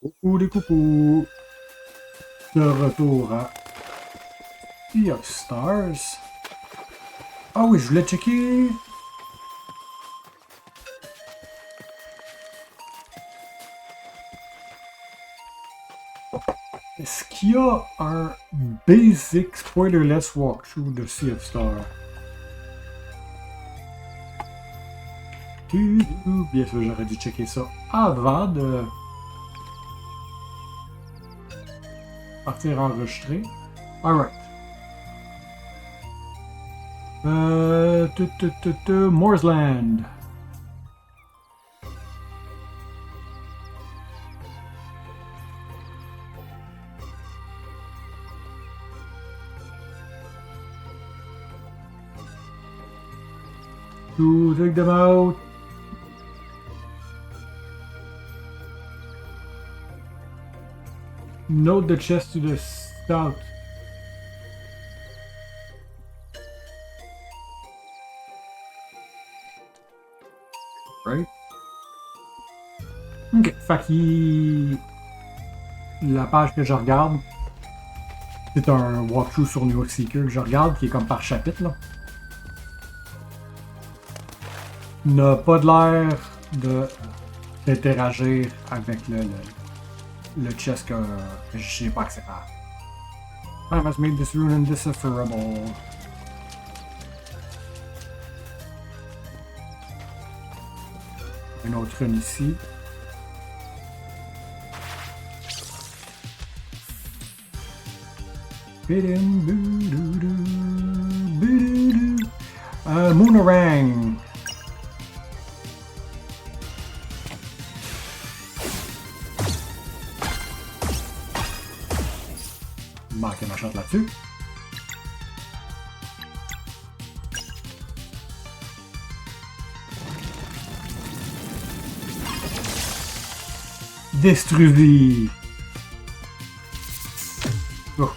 Coucou les coucous! De retour à Sea of Stars. Ah oui, je voulais checker. Est-ce qu'il y a un basic spoilerless walkthrough de Sea of Stars? Bien sûr, j'aurais dû checker ça avant de partir enregistrer. Alright. Moore's Land. To take them out. Note the chest to the south. Right? Ok. Fait qu'il... La page que je regarde, c'est un walkthrough sur New York Seeker que je regarde, qui est comme par chapitre, là. N'a pas de l'air d'interagir avec le chest que je n'ai pas accès à. Time has made this rune indecipherable. Un autre rune ici. Moonerang. Manquer ma chance là-dessus. Destruvis. Oh.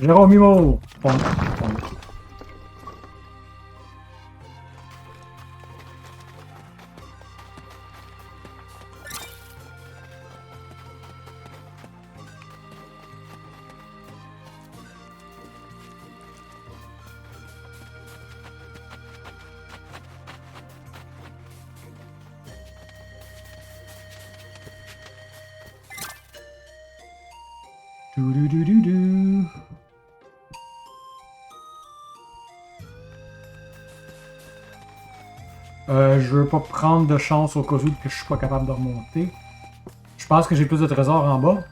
Jérôme. Bon. Je veux pas prendre de chance au cas où que je suis pas capable de remonter. Je pense que j'ai plus de trésors en bas.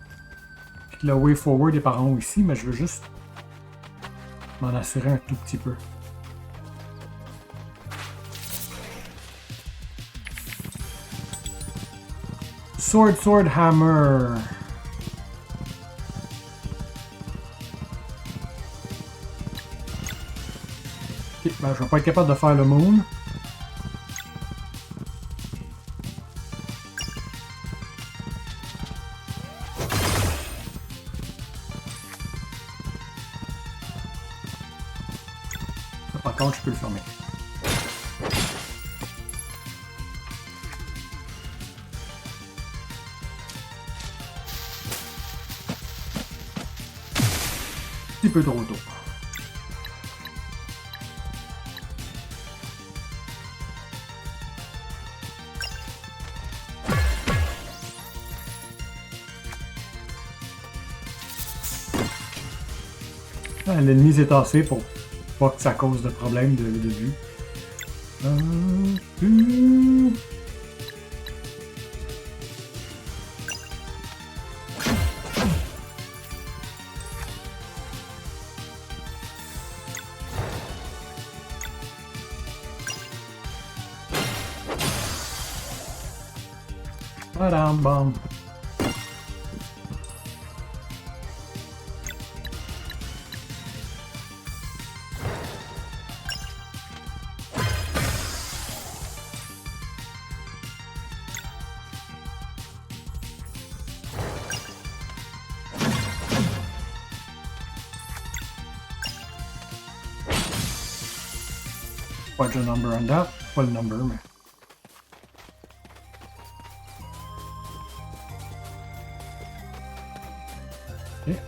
Puis que le way forward est par en haut ici, mais je veux juste m'en assurer un tout petit peu. Sword Hammer. Ok, ben je vais pas être capable de faire le moon. Par contre, je peux le fermer. Un petit peu trop tôt. L'ennemi s'est tassé pour pas que ça cause de problème de vue. Tadam, bam. What's the number on that? Pas le number, mais... Okay.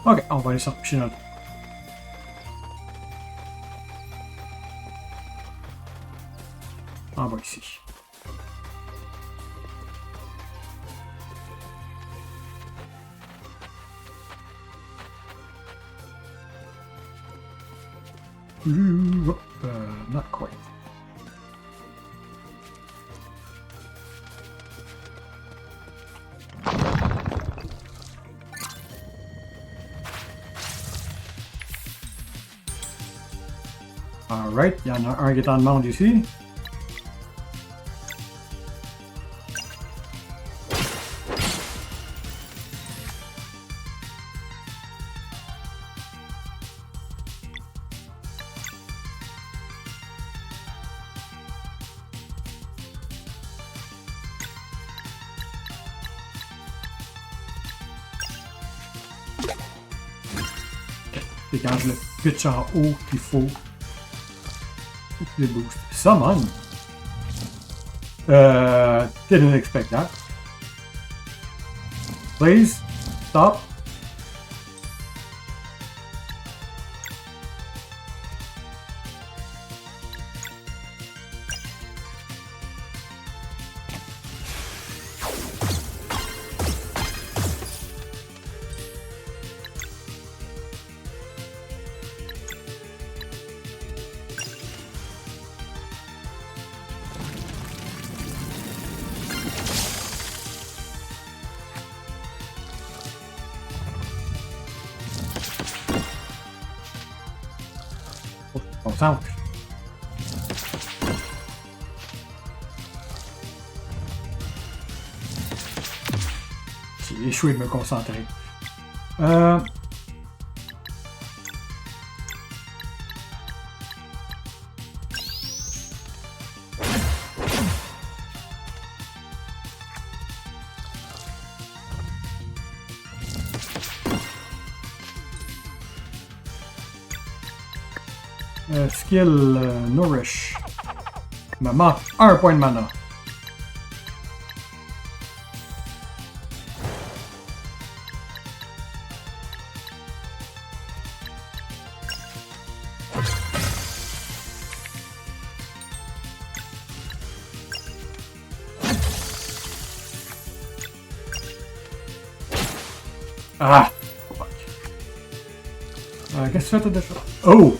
Ok, on va aller sortir notre... En bas ici. Not quite. Alright, il y en a un qui est en demande ici. C'est quand je le pitch en haut qu'il faut le boost. Summon! Didn't expect that. Please, stop. Concentre. J'ai échoué de me concentrer. Skill Nourish. Il me manque un point de mana. Ah! Fuck. Qu'est-ce que tu fais de ça? Oh!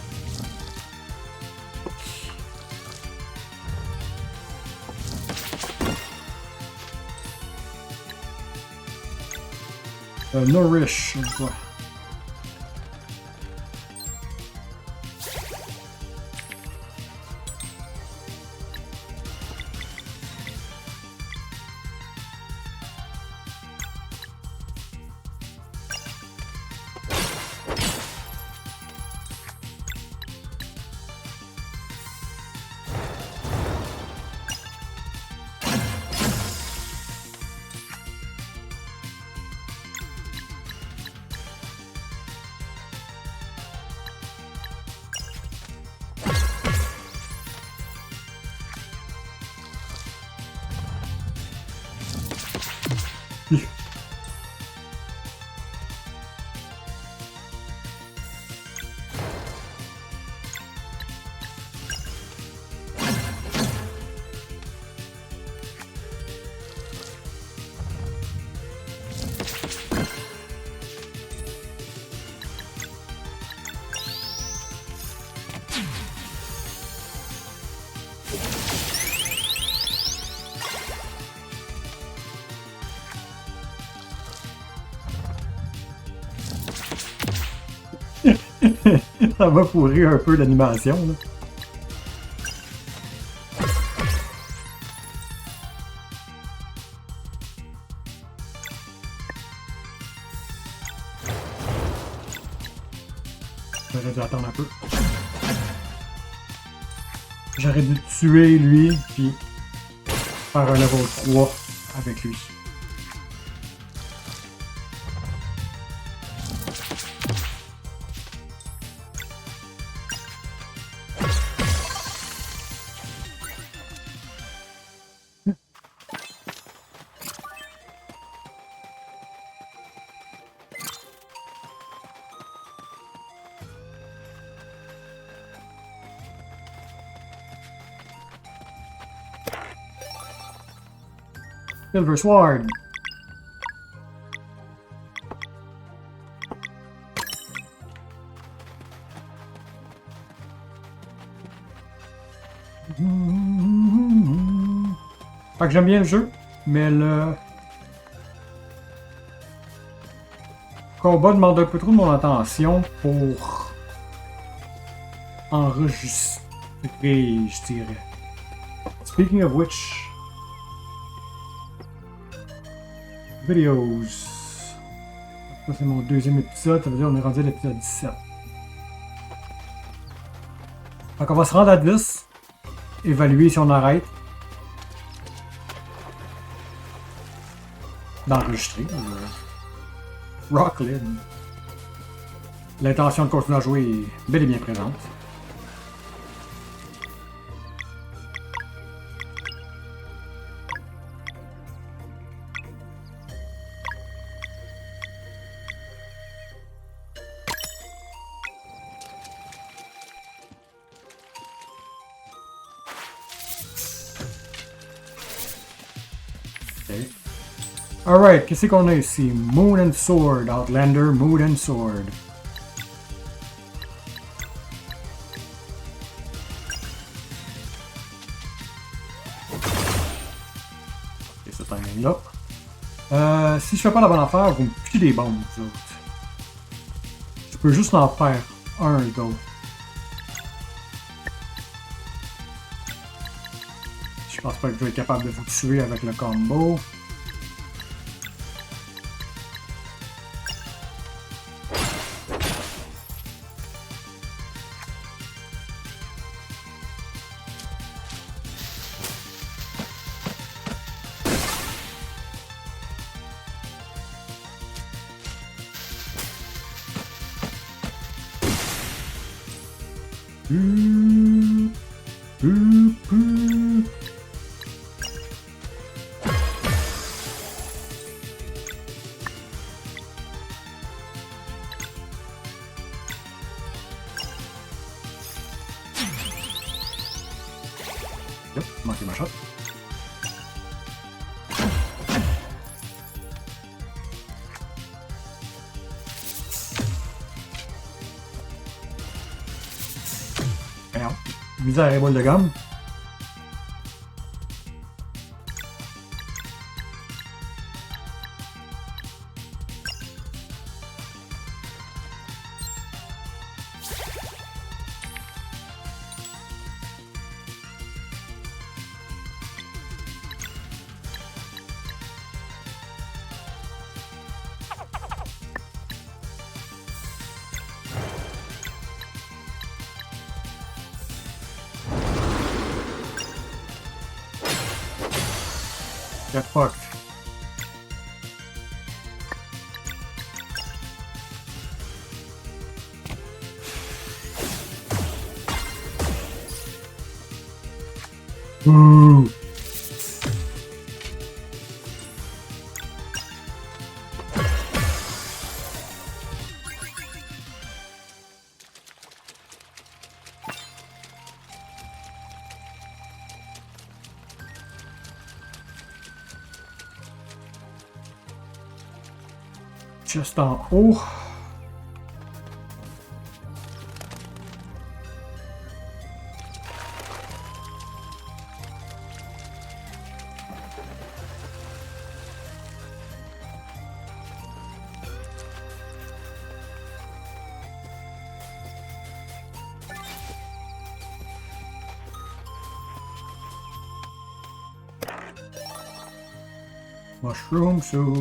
Nourish, quoi. Ça va pourrir un peu l'animation, là. J'aurais dû attendre un peu. J'aurais dû tuer lui, puis faire un level 3 avec lui. Silver Sword. Fait que j'aime bien le jeu, mais le combat demande un peu trop de mon attention pour enregistrer, je dirais. Speaking of which, videos. Ça c'est mon deuxième épisode, ça veut dire qu'on est rendu à l'épisode 17. Fait qu'on va se rendre à 10, évaluer si on arrête d'enregistrer. Rocklin. L'intention de continuer à jouer est bel et bien présente. Okay. Alright, qu'est-ce qu'on a ici? Moon and Sword, Outlander, Moon and Sword. Ok, ce timing-là. Si je fais pas la bonne affaire, vous me piquez des bombes, vous autres. Je peux juste en faire un, go. Je pense pas que je vais être capable de vous tuer avec le combo. Yep, manqué ma shot. Merde. Misère et boule de gomme. Get fucked. Ooh. Juste en haut. Mushroom soup.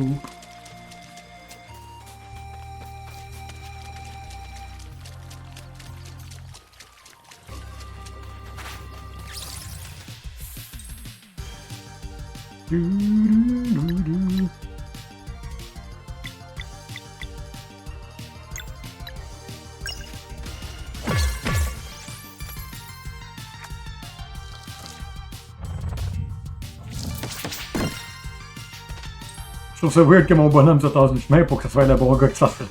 Je trouve ça weird que mon bonhomme se tasse du chemin pour que ça soit le bon gars qui s'en fait.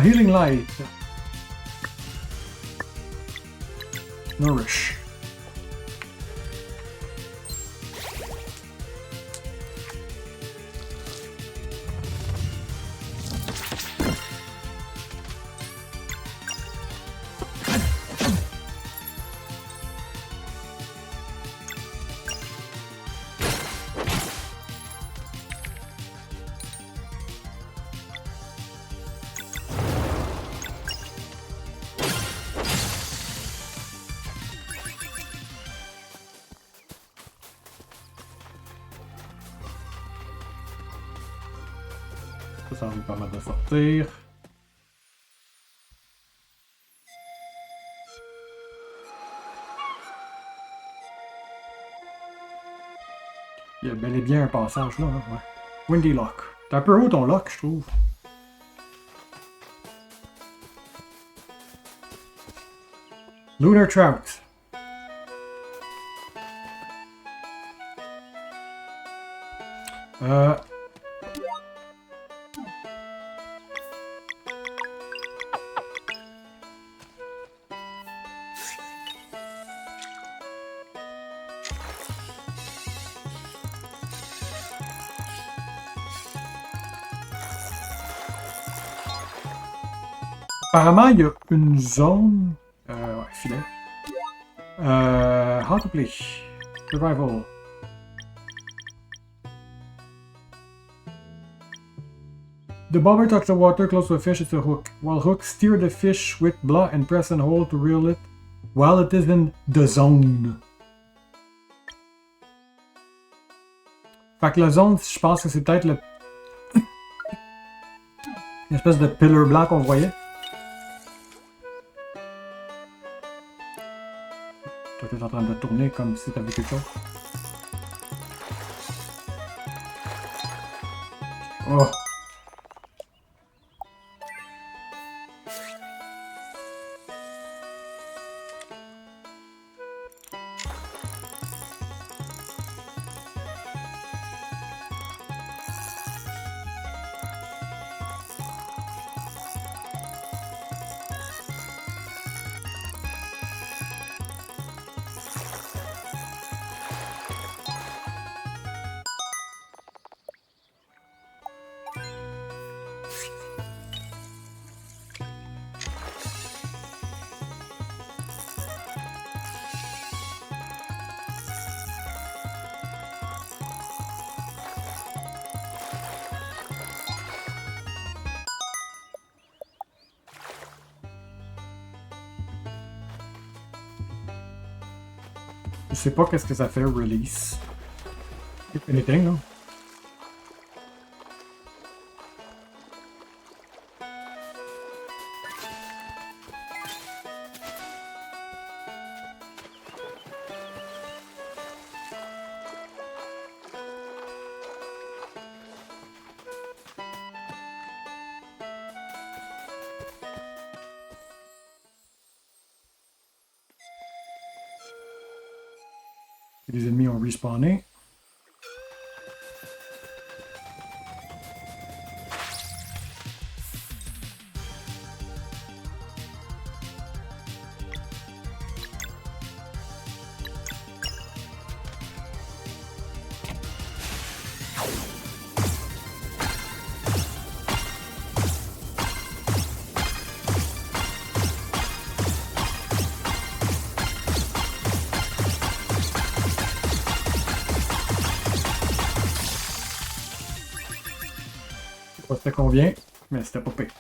Healing Light. Nourish. Ça va nous permettre de sortir. Il y a bel et bien un passage là, hein, ouais. Windy Lock. T'es un peu haut ton lock, je trouve. Lunar Trout. Apparemment, il y a une zone... ouais, filet. How to play. Survival. The bobber touches the water close to a fish, it's a hook. While hook, steer the fish with blah and press and hold to reel it while it is in the zone. Fait que la zone, je pense que c'est peut-être le... une espèce de pillar blanc qu'on voyait. Toi, t'es en train de tourner comme si t'avais quelque chose. Oh! Je sais pas qu'est-ce que ça fait release. If anything, non? Les ennemis ont respawné. Pas c'était combien, mais c'était pas pire.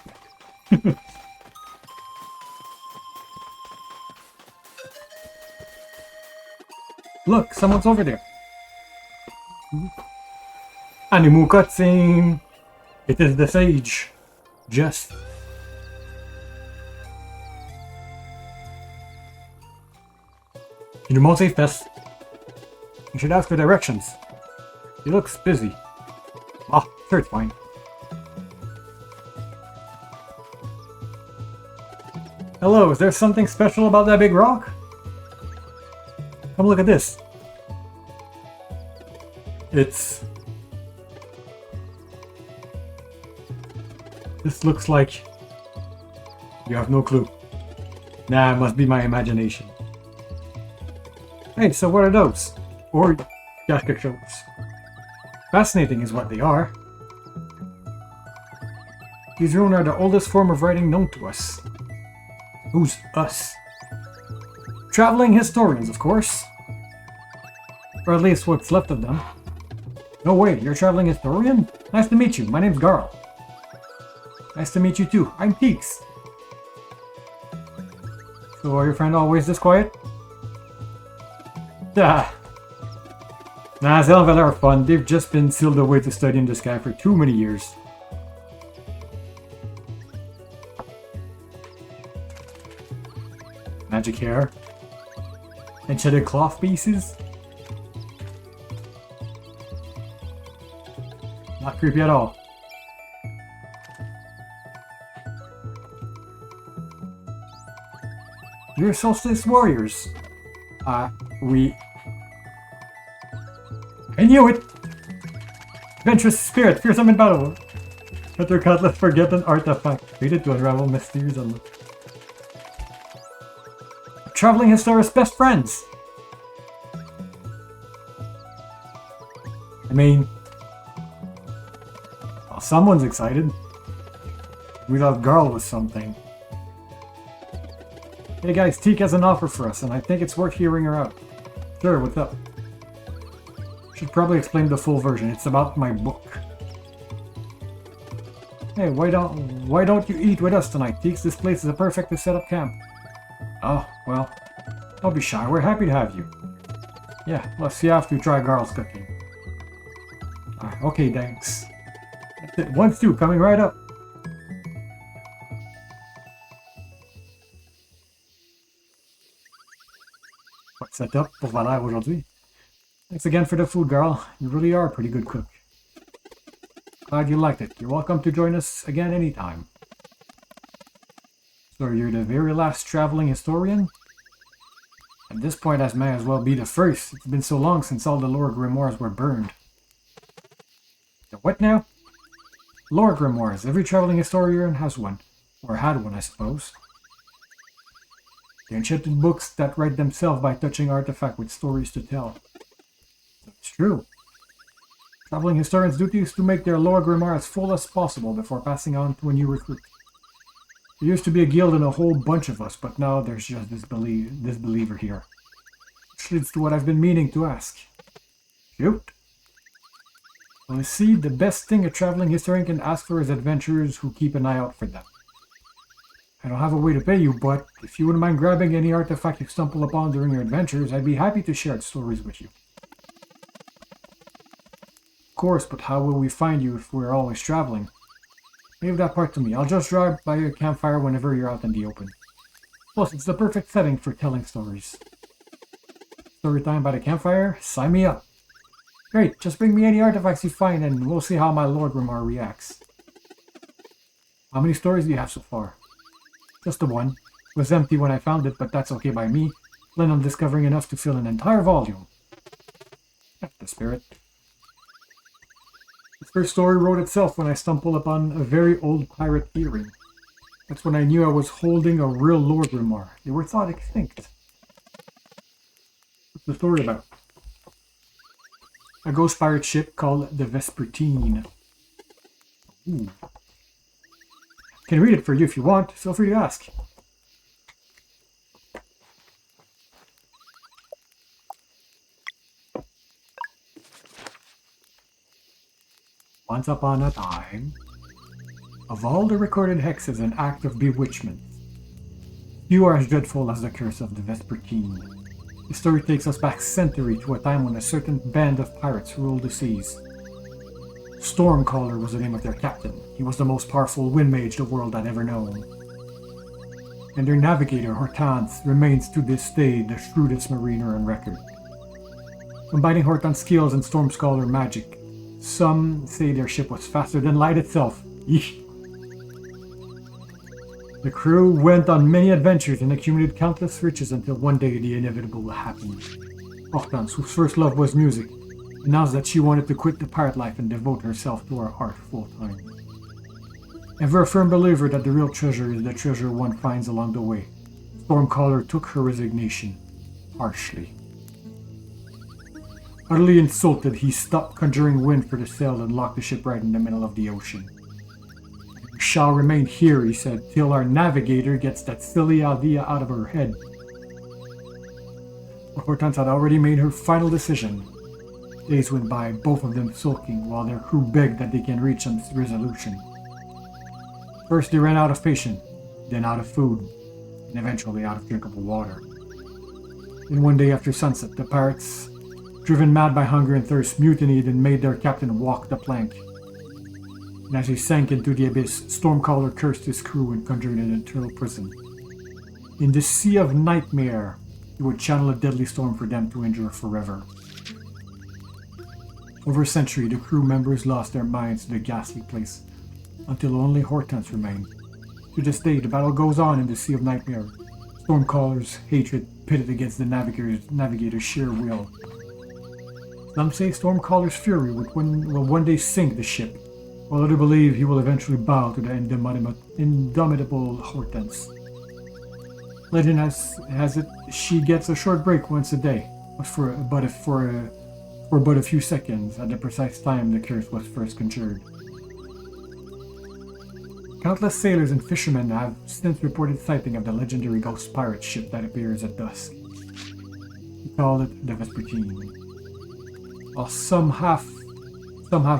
Look, someone's over there. Animal cutscene. It is the sage. Just. Can you monter fast? You should ask for directions. He looks busy. Ah, sure, it's fine. Hello, is there something special about that big rock? Come look at this. This looks like... You have no clue. Nah, it must be my imagination. Hey, so what are those? Or quelque chose. Fascinating is what they are. These runes are the oldest form of writing known to us. Who's us? Traveling historians, of course. Or at least what's left of them. No way, you're a traveling historian? Nice to meet you, my name's Garl. Nice to meet you too, I'm Peaks. So are your friends always this quiet? Ah. Nah, they don't have a lot of fun. They've just been sealed away to study in the sky for too many years. Magic hair. Enchanted cloth pieces. Not creepy at all. You're Solstice Warriors. I knew it! Adventurous spirit, fearsome in battle. But their countless forgotten artifact, created to unravel mysteries and traveling historian's best friends. I mean, well, someone's excited. We thought Garl was something. Hey guys, Teak has an offer for us, and I think it's worth hearing her out. Sure, what's up? Should probably explain the full version. It's about my book. Hey, why don't you eat with us tonight, Teaks? This place is a perfect to set up camp. Oh, well, don't be shy. We're happy to have you. Yeah, let's see after you try Garl's cooking. Okay, thanks. That's it. 1 stew coming right up. Set up pour Valère aujourd'hui. Thanks again for the food, Garl. You really are a pretty good cook. Glad you liked it. You're welcome to join us again anytime. So you're the very last traveling historian? At this point, I may as well be the first. It's been so long since all the lore grimoires were burned. The what now? Lore grimoires. Every traveling historian has one. Or had one, I suppose. The enchanted books that write themselves by touching artifact with stories to tell. It's true. Traveling historians' duty is to make their lore grimoire as full as possible before passing on to a new recruit. There used to be a guild and a whole bunch of us, but now there's just this believer here. Which leads to what I've been meaning to ask. Shoot. Well, you see, the best thing a traveling historian can ask for is adventurers who keep an eye out for them. I don't have a way to pay you, but if you wouldn't mind grabbing any artifact you stumble upon during your adventures, I'd be happy to share stories with you. Of course, but how will we find you if we're always traveling? Leave that part to me. I'll just drive by your campfire whenever you're out in the open. Plus, it's the perfect setting for telling stories. Story time by the campfire? Sign me up. Great, just bring me any artifacts you find and we'll see how my Lord Grimar reacts. How many stories do you have so far? Just the one. It was empty when I found it, but that's okay by me. Plan on discovering enough to fill an entire volume. That's the spirit. The first story wrote itself when I stumbled upon a very old pirate earring. That's when I knew I was holding a real Lord Grimar. They were thought extinct. What's the story about? A ghost pirate ship called the Vespertine. Ooh. Can read it for you if you want. Feel free to ask. Once upon a time, Of all the recorded hexes and acts of bewitchment, few are as dreadful as the curse of the Vespertine. The story takes us back centuries to a time when a certain band of pirates ruled the seas. Stormcaller was the name of their captain. He was the most powerful wind mage the world had ever known. And their navigator, Hortense, remains to this day the shrewdest mariner on record. Combining Hortense's skills and Stormcaller magic, some say their ship was faster than light itself. Yeesh. The crew went on many adventures and accumulated countless riches until one day the inevitable happened. Hortense, whose first love was music, announced that she wanted to quit the pirate life and devote herself to her art full-time. Ever a firm believer that the real treasure is the treasure one finds along the way, Stormcaller took her resignation harshly. Utterly insulted, he stopped conjuring wind for the sail and locked the ship right in the middle of the ocean. "We shall remain here," he said, "till our navigator gets that silly idea out of her head." But Hortense had already made her final decision. Days went by, both of them sulking, while their crew begged that they can reach some resolution. First they ran out of patience, then out of food, and eventually out of drinkable water. Then one day after sunset, the pirates, driven mad by hunger and thirst, mutinied and made their captain walk the plank. And as he sank into the abyss, Stormcaller cursed his crew and conjured an eternal prison. In the sea of nightmare, he would channel a deadly storm for them to endure forever. Over a century, the crew members lost their minds to the ghastly place, until only Hortense remained. To this day, the battle goes on in the Sea of Nightmare, Stormcaller's hatred pitted against the navigator's sheer will. Some say Stormcaller's fury will one day sink the ship, while others believe he will eventually bow to the indomitable Hortense. Legend has it she gets a short break once a day, but for but a few seconds at the precise time the curse was first conjured. Countless sailors and fishermen have since reported sighting of the legendary ghost pirate ship that appears at dusk. We call it the Vespertine. While some have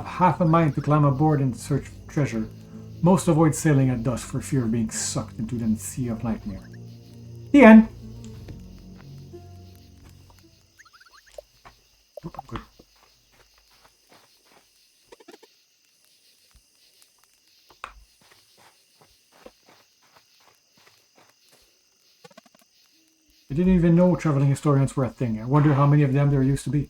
half a mind to climb aboard and search for treasure, most avoid sailing at dusk for fear of being sucked into the Sea of Nightmare. The end! Oh, good. I didn't even know traveling historians were a thing. I wonder how many of them there used to be.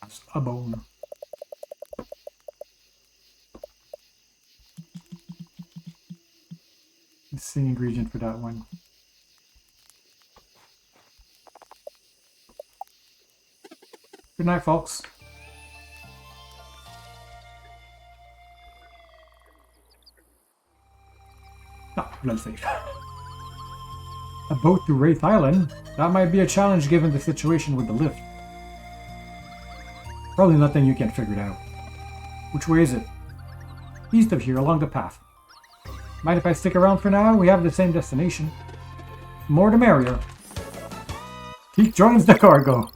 That's a bone. Let's see ingredient for that one. Good night, folks. Well safe. A boat to Wraith Island? That might be a challenge given the situation with the lift. Probably nothing you can figure it out. Which way is it? East of here, along the path. Mind if I stick around for now? We have the same destination. More the merrier. Teak joins the cargo.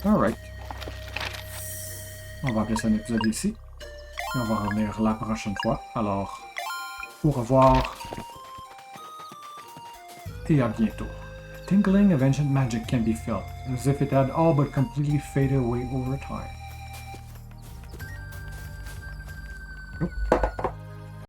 Alright. On va appeler ça un épisode ici. Et on va revenir la prochaine fois. Alors, au revoir. Et à bientôt. Tingling of ancient magic can be felt, as if it had all but completely faded away over time. Nope.